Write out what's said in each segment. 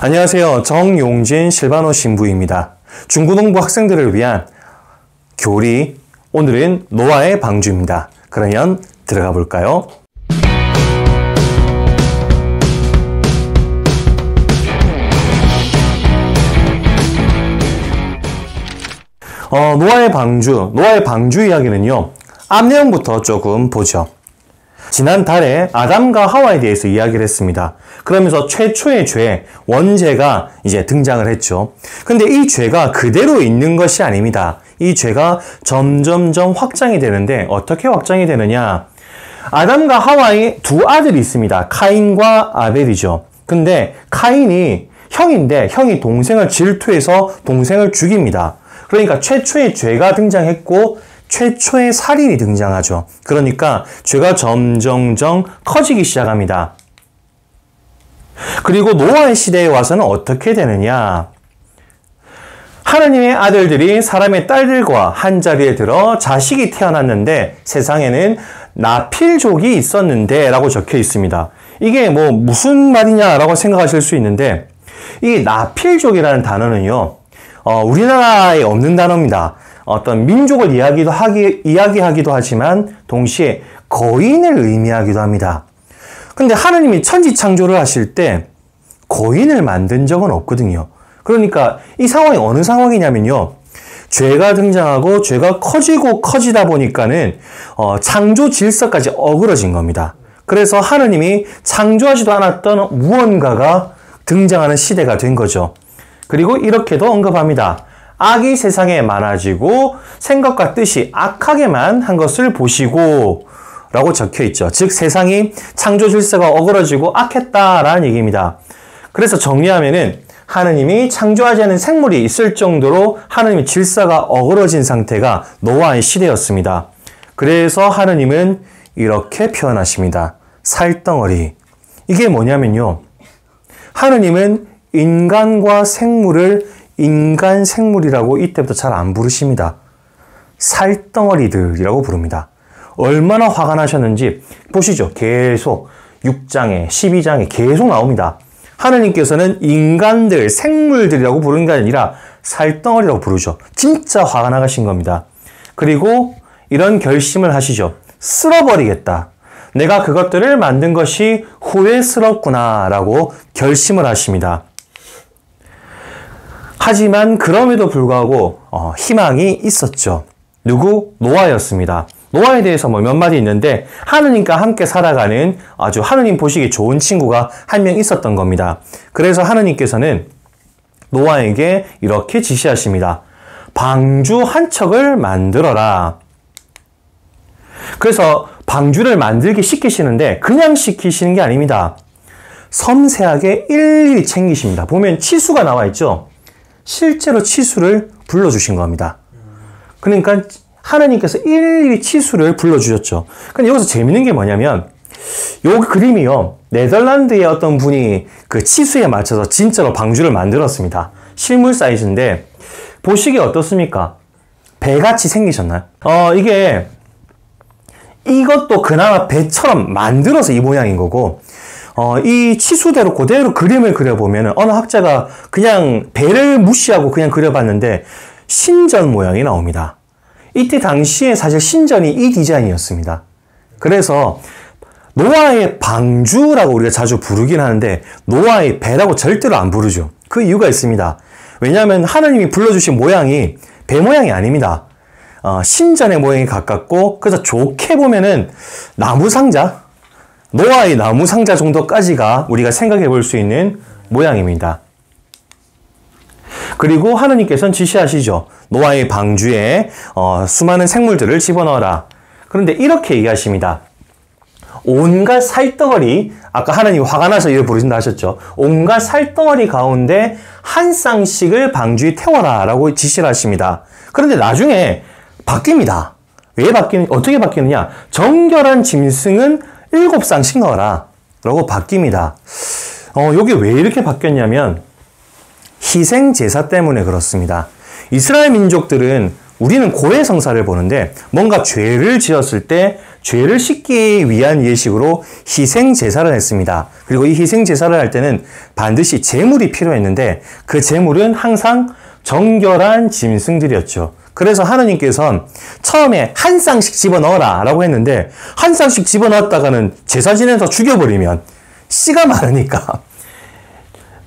안녕하세요. 정용진 실바노 신부입니다. 중고등부 학생들을 위한 교리, 오늘은 노아의 방주입니다. 그러면 들어가 볼까요? 노아의 방주 이야기는요, 앞 내용부터 조금 보죠. 지난달에 아담과 하와에 대해서 이야기를 했습니다. 그러면서 최초의 죄, 원죄가 이제 등장을 했죠. 근데 이 죄가 그대로 있는 것이 아닙니다. 이 죄가 점점점 확장이 되는데 어떻게 확장이 되느냐? 아담과 하와의 두 아들이 있습니다. 카인과 아벨이죠. 근데 카인이 형인데 형이 동생을 질투해서 동생을 죽입니다. 그러니까 최초의 죄가 등장했고 최초의 살인이 등장하죠. 그러니까 죄가 점점점 커지기 시작합니다. 그리고 노아의 시대에 와서는 어떻게 되느냐? 하나님의 아들들이 사람의 딸들과 한자리에 들어 자식이 태어났는데 세상에는 나필족이 있었는데 라고 적혀 있습니다. 이게 무슨 말이냐라고 생각하실 수 있는데 이 나필족이라는 단어는요, 우리나라에 없는 단어입니다. 어떤 민족을 이야기하기도 하지만 동시에 거인을 의미하기도 합니다. 근데 하나님이 천지 창조를 하실 때 거인을 만든 적은 없거든요. 그러니까 이 상황이 어느 상황이냐면요, 죄가 등장하고 죄가 커지다 보니까는 창조 질서까지 어그러진 겁니다. 그래서 하나님이 창조하지도 않았던 무언가가 등장하는 시대가 된 거죠. 그리고 이렇게도 언급합니다. 악이 세상에 많아지고 생각과 뜻이 악하게만 한 것을 보시고 라고 적혀 있죠. 즉 세상이 창조 질서가 어그러지고 악했다라는 얘기입니다. 그래서 정리하면은 하느님이 창조하지 않은 생물이 있을 정도로 하느님의 질서가 어그러진 상태가 노아의 시대였습니다. 그래서 하느님은 이렇게 표현하십니다. 살덩어리. 이게 뭐냐면요, 하느님은 인간과 생물을 인간 생물이라고 이때부터 잘 안 부르십니다. 살덩어리들이라고 부릅니다. 얼마나 화가 나셨는지 보시죠. 계속 6장에 12장에 계속 나옵니다. 하느님께서는 인간들, 생물들이라고 부르는 게 아니라 살덩어리라고 부르죠. 진짜 화가 나가신 겁니다. 그리고 이런 결심을 하시죠. 쓸어버리겠다. 내가 그것들을 만든 것이 후회스럽구나 라고 결심을 하십니다. 하지만 그럼에도 불구하고 희망이 있었죠. 누구? 노아였습니다. 노아에 대해서 몇 마디 있는데 하느님과 함께 살아가는 아주 하느님 보시기 좋은 친구가 한 명 있었던 겁니다. 그래서 하느님께서는 노아에게 이렇게 지시하십니다. 방주 한 척을 만들어라. 그래서 방주를 만들기 시키시는데 그냥 시키시는 게 아닙니다. 섬세하게 일일이 챙기십니다. 보면 치수가 나와 있죠. 실제로 치수를 불러주신 겁니다. 그러니까 하나님께서 일일이 치수를 불러주셨죠. 근데 여기서 재밌는 게 뭐냐면 요 그림이요, 네덜란드의 어떤 분이 그 치수에 맞춰서 진짜로 방주를 만들었습니다. 실물 사이즈인데 보시기에 어떻습니까? 배같이 생기셨나요? 이것도 그나마 배처럼 만들어서 이 모양인 거고, 이 치수대로 그대로 그림을 그려보면 어느 학자가 그냥 배를 무시하고 그냥 그려봤는데 신전 모양이 나옵니다. 이때 당시에 사실 신전이 이 디자인이었습니다. 그래서 노아의 방주라고 우리가 자주 부르긴 하는데 노아의 배라고 절대로 안 부르죠. 그 이유가 있습니다. 왜냐하면 하나님이 불러주신 모양이 배 모양이 아닙니다. 신전의 모양이 가깝고, 그래서 좋게 보면은 나무 상자, 노아의 나무 상자 정도까지가 우리가 생각해 볼 수 있는 모양입니다. 그리고 하느님께서는 지시하시죠. 노아의 방주에 수많은 생물들을 집어넣어라. 그런데 이렇게 얘기하십니다. 온갖 살덩어리, 아까 하나님이 화가 나서 이를 부르신다 하셨죠. 온갖 살덩어리 가운데 한 쌍씩을 방주에 태워라 라고 지시를 하십니다. 그런데 나중에 바뀝니다. 어떻게 바뀌느냐? 정결한 짐승은 7쌍씩 넣어라 라고 바뀝니다. 이게 왜 이렇게 바뀌었냐면 희생 제사 때문에 그렇습니다. 이스라엘 민족들은 우리는 고해성사를 보는데 뭔가 죄를 지었을 때 죄를 씻기 위한 예식으로 희생제사를 했습니다. 그리고 이 희생제사를 할 때는 반드시 제물이 필요했는데 그 제물은 항상 정결한 짐승들이었죠. 그래서 하느님께서는 처음에 한 쌍씩 집어넣어라 라고 했는데 한 쌍씩 집어넣었다가는 제사 지내서 죽여버리면 씨가 많으니까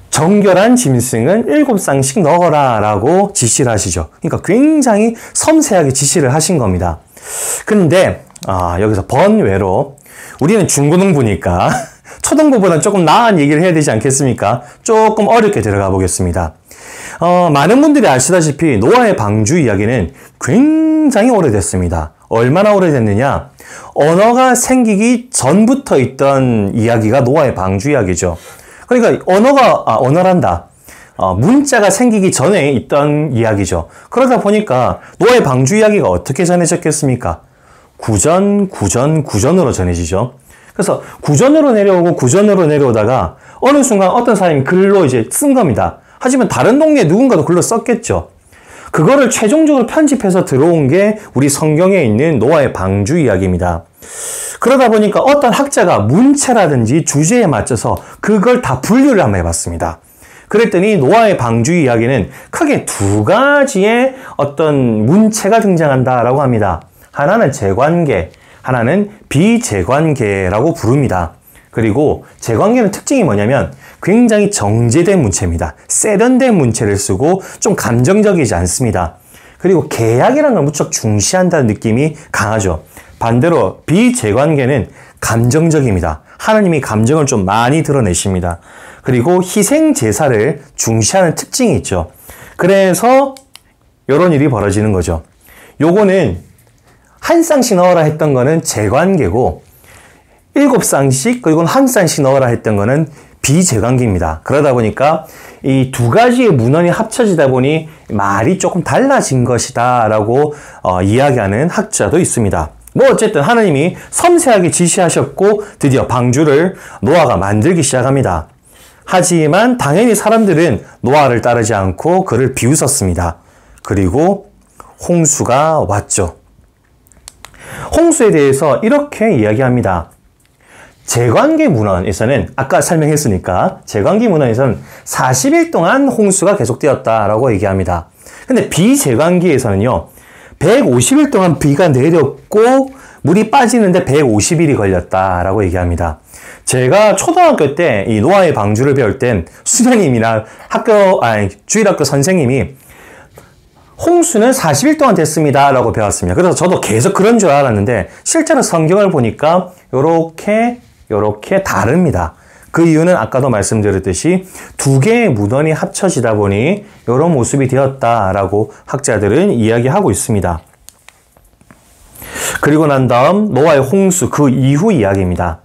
정결한 짐승은 7쌍씩 넣어라 라고 지시를 하시죠. 그러니까 굉장히 섬세하게 지시를 하신 겁니다. 근데 여기서 번외로 우리는 중고등부니까 초등부보다는 조금 나은 얘기를 해야 되지 않겠습니까? 조금 어렵게 들어가 보겠습니다. 많은 분들이 아시다시피 노아의 방주 이야기는 굉장히 오래됐습니다. 얼마나 오래됐느냐? 언어가 생기기 전부터 있던 이야기가 노아의 방주 이야기죠. 그러니까 언어란다. 문자가 생기기 전에 있던 이야기죠. 그러다 보니까 노아의 방주 이야기가 어떻게 전해졌겠습니까? 구전으로 전해지죠. 그래서 구전으로 내려오다가 어느 순간 어떤 사람이 글로 이제 쓴 겁니다. 하지만 다른 동네에 누군가도 글로 썼겠죠. 그거를 최종적으로 편집해서 들어온 게 우리 성경에 있는 노아의 방주 이야기입니다. 그러다 보니까 어떤 학자가 문체라든지 주제에 맞춰서 그걸 다 분류를 한번 해봤습니다. 그랬더니 노아의 방주 이야기는 크게 두 가지의 어떤 문체가 등장한다라고 합니다. 하나는 재관계, 하나는 비재관계라고 부릅니다. 그리고 재관계는 특징이 뭐냐면 굉장히 정제된 문체입니다. 세련된 문체를 쓰고 좀 감정적이지 않습니다. 그리고 계약이라는 걸 무척 중시한다는 느낌이 강하죠. 반대로 비재관계는 감정적입니다. 하나님이 감정을 좀 많이 드러내십니다. 그리고 희생제사를 중시하는 특징이 있죠. 그래서 이런 일이 벌어지는 거죠. 요거는 한 쌍씩 넣어라 했던 거는 재관계고 7쌍씩 그리고 한 쌍씩 넣어라 했던 거는 비재관계입니다. 그러다 보니까 이 두 가지의 문헌이 합쳐지다 보니 말이 조금 달라진 것이다 라고 이야기하는 학자도 있습니다. 뭐 어쨌든 하나님이 섬세하게 지시하셨고 드디어 방주를 노아가 만들기 시작합니다. 하지만 당연히 사람들은 노아를 따르지 않고 그를 비웃었습니다. 그리고 홍수가 왔죠. 홍수에 대해서 이렇게 이야기합니다. 재관계 문헌에서는 아까 설명했으니까 재관계 문헌에서는 40일 동안 홍수가 계속되었다라고 얘기합니다. 근데 비재관계에서는요. 150일 동안 비가 내렸고 물이 빠지는데 150일이 걸렸다라고 얘기합니다. 제가 초등학교 때 이 노아의 방주를 배울 땐 수녀님이나 주일학교 선생님이 홍수는 40일 동안 됐습니다 라고 배웠습니다. 그래서 저도 계속 그런 줄 알았는데 실제로 성경을 보니까 요렇게 다릅니다. 그 이유는 아까도 말씀드렸듯이 두 개의 문헌이 합쳐지다 보니 이런 모습이 되었다라고 학자들은 이야기하고 있습니다. 그리고 난 다음 노아의 홍수 그 이후 이야기입니다.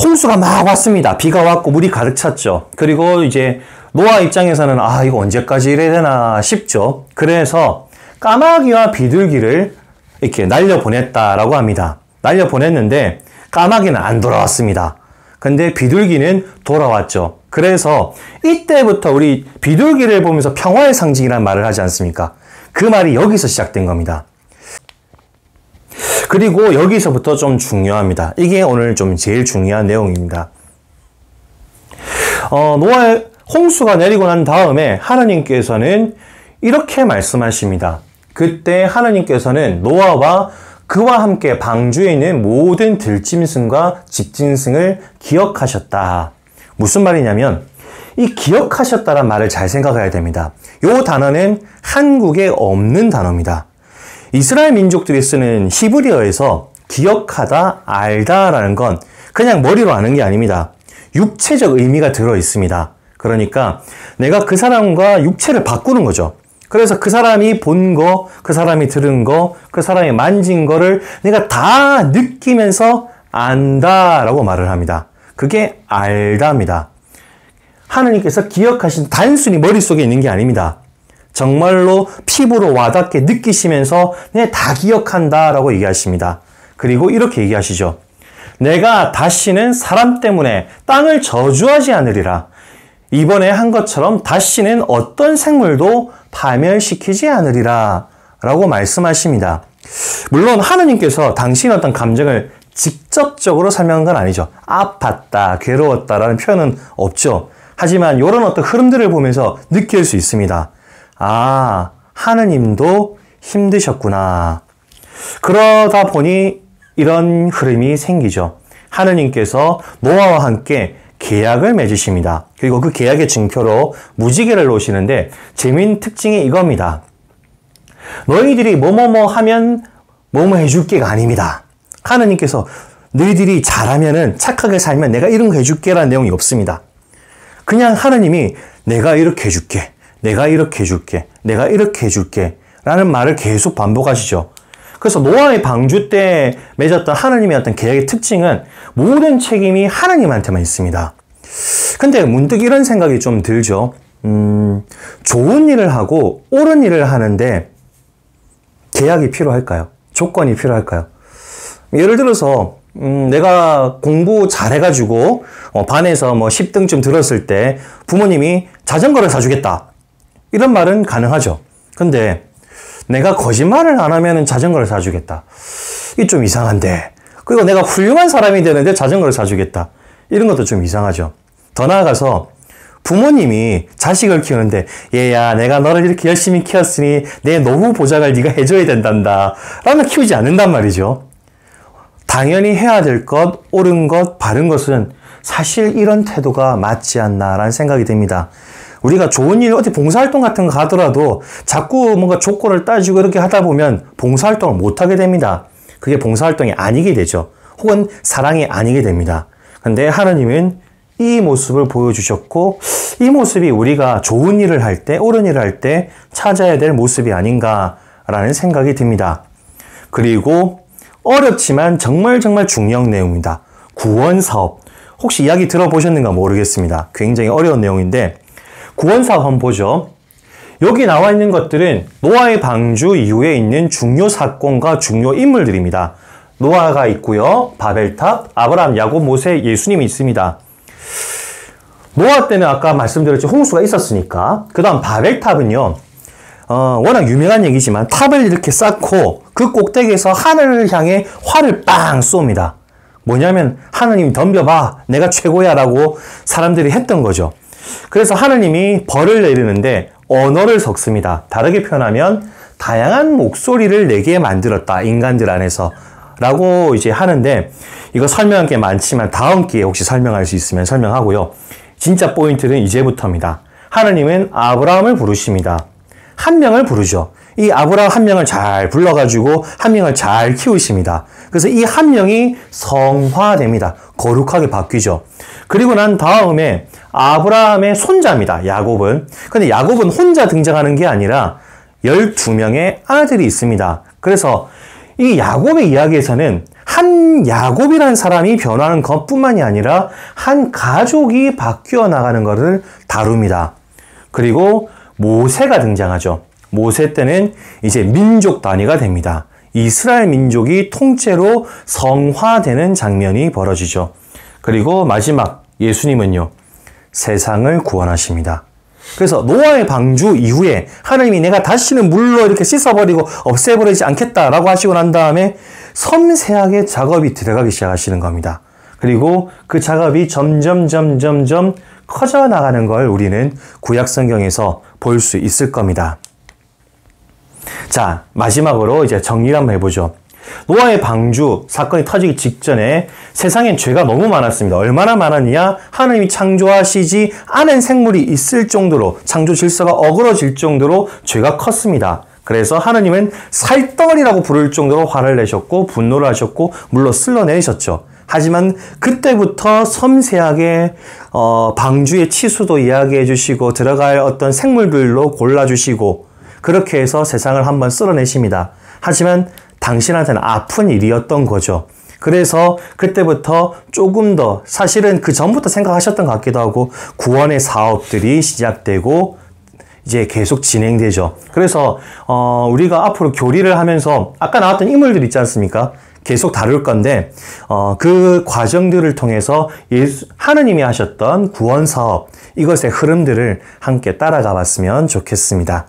홍수가 막 왔습니다. 비가 왔고 물이 가득 찼죠. 그리고 이제 노아 입장에서는 이거 언제까지 이래야 되나 싶죠. 그래서 까마귀와 비둘기를 이렇게 날려보냈다라고 합니다. 날려보냈는데 까마귀는 안 돌아왔습니다. 근데 비둘기는 돌아왔죠. 그래서 이때부터 우리 비둘기를 보면서 평화의 상징이라는 말을 하지 않습니까? 그 말이 여기서 시작된 겁니다. 그리고 여기서부터 좀 중요합니다. 이게 오늘 좀 제일 중요한 내용입니다. 노아의 홍수가 내리고 난 다음에 하나님께서는 이렇게 말씀하십니다. 그때 하나님께서는 노아와 그와 함께 방주에 있는 모든 들짐승과 집짐승을 기억하셨다. 무슨 말이냐면 이 기억하셨다란 말을 잘 생각해야 됩니다. 이 단어는 한국에 없는 단어입니다. 이스라엘 민족들이 쓰는 히브리어에서 기억하다, 알다라는 건 그냥 머리로 아는 게 아닙니다. 육체적 의미가 들어 있습니다. 그러니까 내가 그 사람과 육체를 바꾸는 거죠. 그래서 그 사람이 본 거, 그 사람이 들은 거, 그 사람이 만진 거를 내가 다 느끼면서 안다라고 말을 합니다. 그게 알다입니다. 하나님께서 기억하신 단순히 머릿속에 있는 게 아닙니다. 정말로 피부로 와닿게 느끼시면서 내가 다 기억한다라고 얘기하십니다. 그리고 이렇게 얘기하시죠. 내가 다시는 사람 때문에 땅을 저주하지 않으리라. 이번에 한 것처럼 다시는 어떤 생물도 파멸시키지 않으리라 라고 말씀하십니다. 물론 하느님께서 당신의 어떤 감정을 직접적으로 설명한 건 아니죠. 아팠다, 괴로웠다라는 표현은 없죠. 하지만 이런 어떤 흐름들을 보면서 느낄 수 있습니다. 아, 하느님도 힘드셨구나. 그러다 보니 이런 흐름이 생기죠. 하느님께서 노아와 함께 계약을 맺으십니다. 그리고 그 계약의 증표로 무지개를 놓으시는데 재미있는 특징이 이겁니다. 너희들이 뭐뭐뭐 하면 뭐뭐 해줄게가 아닙니다. 하느님께서 너희들이 잘하면은 착하게 살면 내가 이런 거 해줄게라는 내용이 없습니다. 그냥 하느님이 내가 이렇게 해줄게, 내가 이렇게 해줄게, 내가 이렇게 해줄게 라는 말을 계속 반복하시죠. 그래서 노아의 방주 때 맺었던 하느님의 어떤 계약의 특징은 모든 책임이 하느님한테만 있습니다. 근데 문득 이런 생각이 좀 들죠. 좋은 일을 하고 옳은 일을 하는데 계약이 필요할까요? 조건이 필요할까요? 예를 들어서 내가 공부 잘해가지고 반에서 뭐 10등쯤 들었을 때 부모님이 자전거를 사주겠다. 이런 말은 가능하죠. 근데 내가 거짓말을 안 하면 자전거를 사주겠다. 이게 좀 이상한데. 그리고 내가 훌륭한 사람이 되는데 자전거를 사주겠다. 이런 것도 좀 이상하죠. 더 나아가서 부모님이 자식을 키우는데 얘야 내가 너를 이렇게 열심히 키웠으니 내 노후 보장을 네가 해줘야 된단다 라면 키우지 않는단 말이죠. 당연히 해야 될 것, 옳은 것, 바른 것은 사실 이런 태도가 맞지 않나라는 생각이 듭니다. 우리가 좋은 일, 어디 봉사활동 같은 거 가더라도 자꾸 뭔가 조건을 따지고 이렇게 하다 보면 봉사활동을 못하게 됩니다. 그게 봉사활동이 아니게 되죠. 혹은 사랑이 아니게 됩니다. 근데 하느님은 이 모습을 보여주셨고 이 모습이 우리가 좋은 일을 할 때, 옳은 일을 할 때 찾아야 될 모습이 아닌가라는 생각이 듭니다. 그리고 어렵지만 정말 중요한 내용입니다. 구원사업. 혹시 이야기 들어보셨는가 모르겠습니다. 굉장히 어려운 내용인데 구원사업 한번 보죠. 여기 나와 있는 것들은 노아의 방주 이후에 있는 중요 사건과 중요 인물들입니다. 노아가 있고요. 바벨탑, 아브라함, 야곱, 모세, 예수님이 있습니다. 노아 때는 아까 말씀드렸죠. 홍수가 있었으니까. 그 다음 바벨탑은요. 워낙 유명한 얘기지만 탑을 이렇게 쌓고 그 꼭대기에서 하늘을 향해 활을 빵 쏩니다. 뭐냐면 하느님 덤벼봐. 내가 최고야 라고 사람들이 했던 거죠. 그래서 하느님이 벌을 내리는데 언어를 섞습니다. 다르게 표현하면 다양한 목소리를 내게 만들었다. 인간들 안에서. 라고 이제 하는데 이거 설명할 게 많지만 다음 기회에 혹시 설명할 수 있으면 설명하고요. 진짜 포인트는 이제부터입니다. 하느님은 아브라함을 부르십니다. 한 명을 부르죠. 이 아브라함 한 명을 잘 불러가지고 한 명을 잘 키우십니다. 그래서 이 한 명이 성화됩니다. 거룩하게 바뀌죠. 그리고 난 다음에 아브라함의 손자입니다. 야곱은. 근데 야곱은 혼자 등장하는 게 아니라 12명의 아들이 있습니다. 그래서 이 야곱의 이야기에서는 한 야곱이라는 사람이 변화하는 것뿐만이 아니라 한 가족이 바뀌어 나가는 것을 다룹니다. 그리고 모세가 등장하죠. 모세 때는 이제 민족 단위가 됩니다. 이스라엘 민족이 통째로 성화되는 장면이 벌어지죠. 그리고 마지막 예수님은요. 세상을 구원하십니다. 그래서 노아의 방주 이후에 하나님이 내가 다시는 물로 이렇게 씻어버리고 없애버리지 않겠다라고 하시고 난 다음에 섬세하게 작업이 들어가기 시작하시는 겁니다. 그리고 그 작업이 점점 커져나가는 걸 우리는 구약 성경에서 볼 수 있을 겁니다. 자, 마지막으로 이제 정리를 한번 해보죠. 노아의 방주 사건이 터지기 직전에 세상엔 죄가 너무 많았습니다. 얼마나 많았냐? 하나님이 창조하시지 않은 생물이 있을 정도로 창조 질서가 어그러질 정도로 죄가 컸습니다. 그래서 하나님은 살덩어리라고 부를 정도로 화를 내셨고 분노를 하셨고 물로 쓸어내셨죠. 하지만 그때부터 섬세하게 방주의 치수도 이야기해 주시고 들어갈 어떤 생물들로 골라주시고 그렇게 해서 세상을 한번 쓸어내십니다. 하지만 당신한테는 아픈 일이었던 거죠. 그래서 그때부터 조금 더 사실은 그 전부터 생각하셨던 것 같기도 하고 구원의 사업들이 시작되고 이제 계속 진행되죠. 그래서 우리가 앞으로 교리를 하면서 아까 나왔던 인물들 있지 않습니까? 계속 다룰 건데 그 과정들을 통해서 하느님이 하셨던 구원 사업 이것의 흐름들을 함께 따라가 봤으면 좋겠습니다.